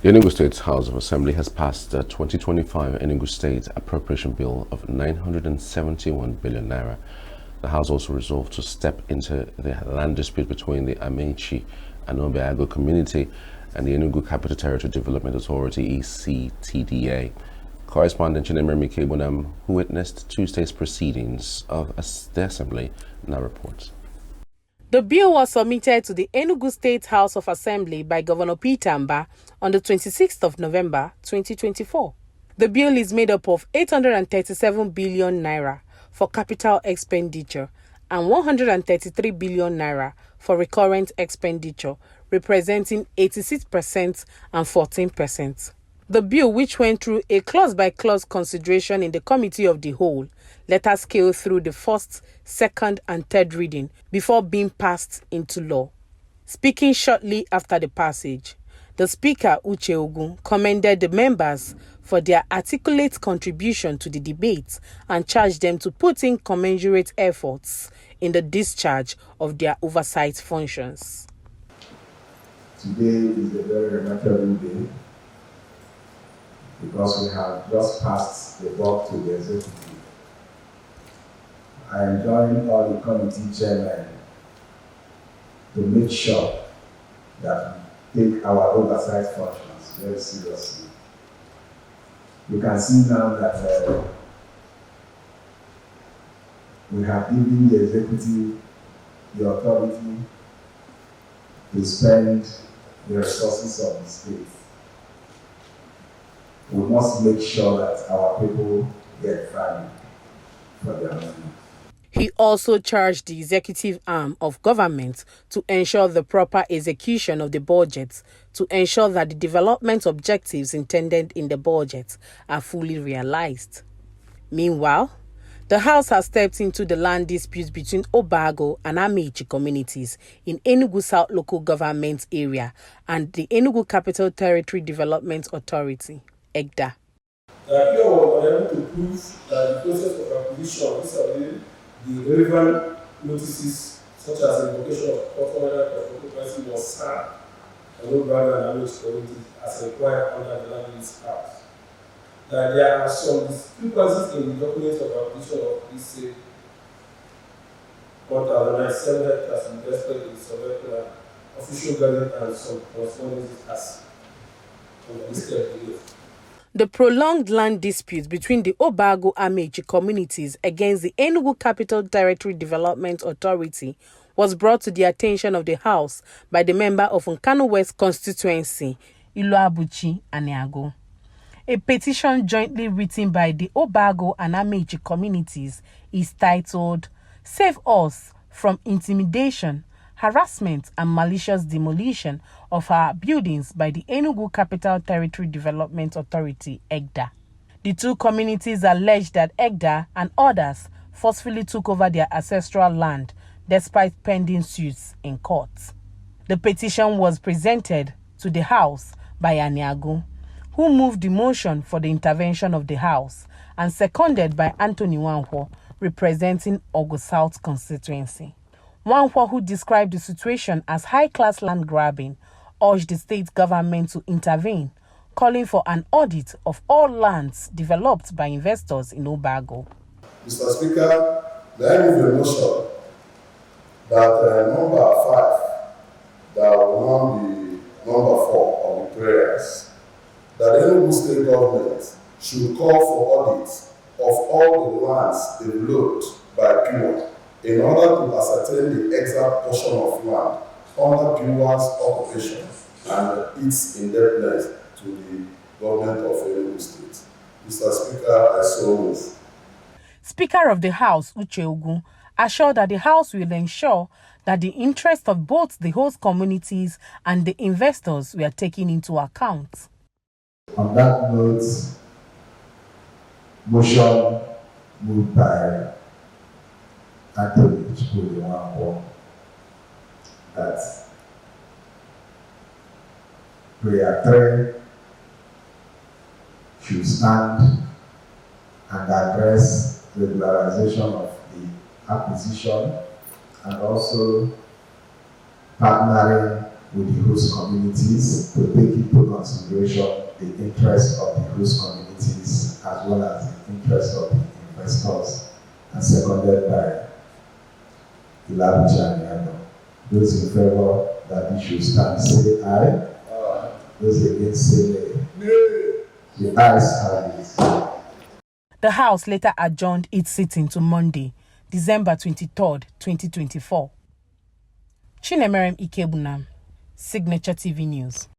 The Enugu State House of Assembly has passed the 2025 Enugu State Appropriation Bill of 971 billion naira. The House also resolved to step into the land dispute between the Amechi and Obeagu community and the Enugu Capital Territory Development Authority (Ectda). Correspondent Chinemere Kebunam, who witnessed Tuesday's proceedings of the Assembly, now reports. The bill was submitted to the Enugu State House of Assembly by Governor Peter Mba on the 26th of November 2024. The bill is made up of 837 billion naira for capital expenditure and 133 billion naira for recurrent expenditure, representing 86% and 14%. The bill, which went through a clause-by-clause consideration in the Committee of the Whole, later scaled through the first, second, and third reading before being passed into law. Speaking shortly after the passage, the Speaker, Uche Ogun, commended the members for their articulate contribution to the debate and charged them to put in commensurate efforts in the discharge of their oversight functions. Today is a very remarkable day, because we have just passed the work to the executive. I am joining all the committee chairmen to make sure that we take our oversight functions very seriously. You can see now that we have given the executive the authority to spend the resources of the state. We must make sure that our people get value for their money. He also charged the executive arm of government to ensure the proper execution of the budget, to ensure that the development objectives intended in the budget are fully realized. Meanwhile, the House has stepped into the land dispute between Obeagu-Amechi communities in Enugu South Local Government Area and the Enugu Capital Territory Development Authority, Ectda. Here we were able to prove that the process of acquisition vis-à-vis the relevant notices, such as the invocation of covenant of occupancy, was served on Obeagu-Amechi community as required under the Land Use Act. That there are some discrepancies in the documents of acquisition of this 1,097 hectares invested in survey plan, official gazette, and some correspondences as listed below. The prolonged land dispute between the Obeagu-Amechi communities against the Enugu Capital Territory Development Authority was brought to the attention of the House by the member of Nkanu West constituency, Iluabuchi Aniago. A petition jointly written by the Obeagu-Amechi communities is titled "Save Us from Intimidation, Harassment and Malicious Demolition of Our Buildings by the Enugu Capital Territory Development Authority, Ectda." The two communities allege that Ectda and others forcefully took over their ancestral land despite pending suits in court. The petition was presented to the House by Aniago, who moved the motion for the intervention of the House, and seconded by Anthony Wanhwo, representing Ogo South constituency. Wanhwo, who described the situation as high-class land grabbing, urged the state government to intervene, calling for an audit of all lands developed by investors in Obeagu. Mr. Speaker, may I move a motion that number 5, that will now be number 4 of the prayers, that the Enugu State government should call for audit of all the lands developed by PUA in order to ascertain the exact portion of land under PUA's occupation and its indebtedness to the government of Enugu State. Mr. Speaker, I so move. Speaker of the House, Uche Ogun, assured that the House will ensure that the interests of both the host communities and the investors were taken into account. On that note, motion moved by Anthony Wanhwo that prayer 3 should stand and address regularization of the acquisition and also partnering with the host communities to take into consideration the interests of the host communities as well as the interests of the investors, and seconded by Ilabucha. Those in favor that it should stand, say aye. Aye. Those against, say nay. Nay. The ayes have it. The House later adjourned its sitting to Monday, December 23rd, 2024. Chinemerem Ikebunam, Signature TV News.